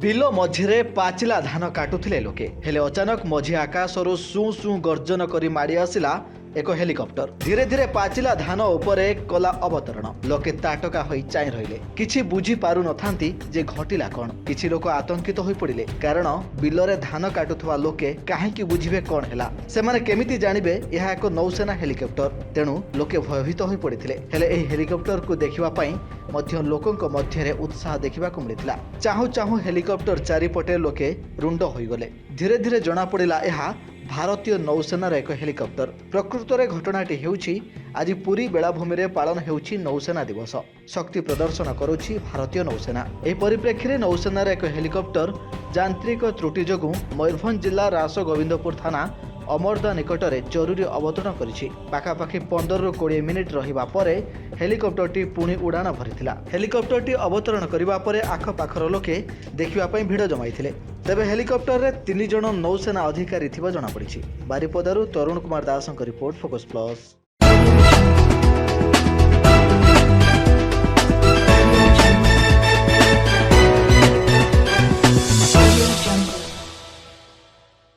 ବିଲ ମଝିରେ ପାଚିଲା ଧାନ କାଟୁଥିଲେ ଲୋକେ ହେଲେ ଅଚାନକ ମଝି ଆକାଶରୁ ସୁ ସୁ ଗର୍ଜନ କରି ମାଡ଼ି ଆସିଲା ଏକ ହେଲିକପ୍ଟର। ଧୀରେ ଧୀରେ ପାଚିଲା ଧାନ ଉପରେ କଲା ଅବତରଣ। ଲୋକେ ତାଟକା ହୋଇ ଚାହିଁ ରହିଲେ, କିଛି ବୁଝି ପାରୁ ନଥାନ୍ତି ଯେ ଘଟିଲା କ'ଣ। କିଛି ଲୋକ ଆତଙ୍କିତ ହୋଇ ପଡ଼ିଲେ, କାରଣ ବିଲରେ ଧାନ କାଟୁଥିବା ଲୋକେ କାହିଁକି ବୁଝିବେ କ'ଣ ହେଲା, ସେମାନେ କେମିତି ଜାଣିବେ ଏହା ଏକ ନୌସେନା ହେଲିକପ୍ଟର। ତେଣୁ ଲୋକେ ଭୟଭୀତ ହୋଇ ପଡ଼ିଥିଲେ। ହେଲେ ଏହି ହେଲିକପ୍ଟରକୁ ଦେଖିବା ପାଇଁ ମଧ୍ୟ ଲୋକଙ୍କ ମଧ୍ୟରେ ଉତ୍ସାହ ଦେଖିବାକୁ ମିଳିଥିଲା। ଚାହୁଁ ଚାହୁଁ ହେଲିକପ୍ଟର ଚାରିପଟେ ଲୋକେ ରୁଣ୍ଡ ହୋଇଗଲେ। ଧୀରେ ଧୀରେ ଜଣାପଡ଼ିଲା ଏହା ଭାରତୀୟ ନୌସେନାର ଏକ ହେଲିକପ୍ଟର। ପ୍ରକୃତରେ ଘଟଣାଟି ହେଉଛି ଆଜି ପୁରୀ ବେଳାଭୂମିରେ ପାଳନ ହେଉଛି ନୌସେନା ଦିବସ। ଶକ୍ତି ପ୍ରଦର୍ଶନ କରୁଛି ଭାରତୀୟ ନୌସେନା। ଏହି ପରିପ୍ରେକ୍ଷୀରେ ନୌସେନାର ଏକ ହେଲିକପ୍ଟର ଯାନ୍ତ୍ରିକ ତ୍ରୁଟି ଯୋଗୁଁ ମୟୂରଭଞ୍ଜ ଜିଲ୍ଲା ରାସଗୋବିନ୍ଦପୁର ଥାନା ଅମରଦା ନିକଟରେ ଜରୁରୀ ଅବତରଣ କରିଛି। ପାଖାପାଖି 15ରୁ 20 ମିନିଟ୍ ରହିବା ପରେ ହେଲିକପ୍ଟରଟି ପୁଣି ଉଡ଼ାଣ ଭରିଥିଲା। ହେଲିକପ୍ଟରଟି ଅବତରଣ କରିବା ପରେ ଆଖପାଖର ଲୋକେ ଦେଖିବା ପାଇଁ ଭିଡ଼ ଜମାଇଥିଲେ। ତେବେ ହେଲିକପ୍ଟରରେ 3 ଜଣ ନୌସେନା ଅଧିକାରୀ ଥିବା ଜଣାପଡ଼ିଛି। ବାରିପଦାରୁ ତରୁଣ କୁମାର ଦାସଙ୍କ ରିପୋର୍ଟ, ଫୋକସ୍ ପ୍ଲସ୍।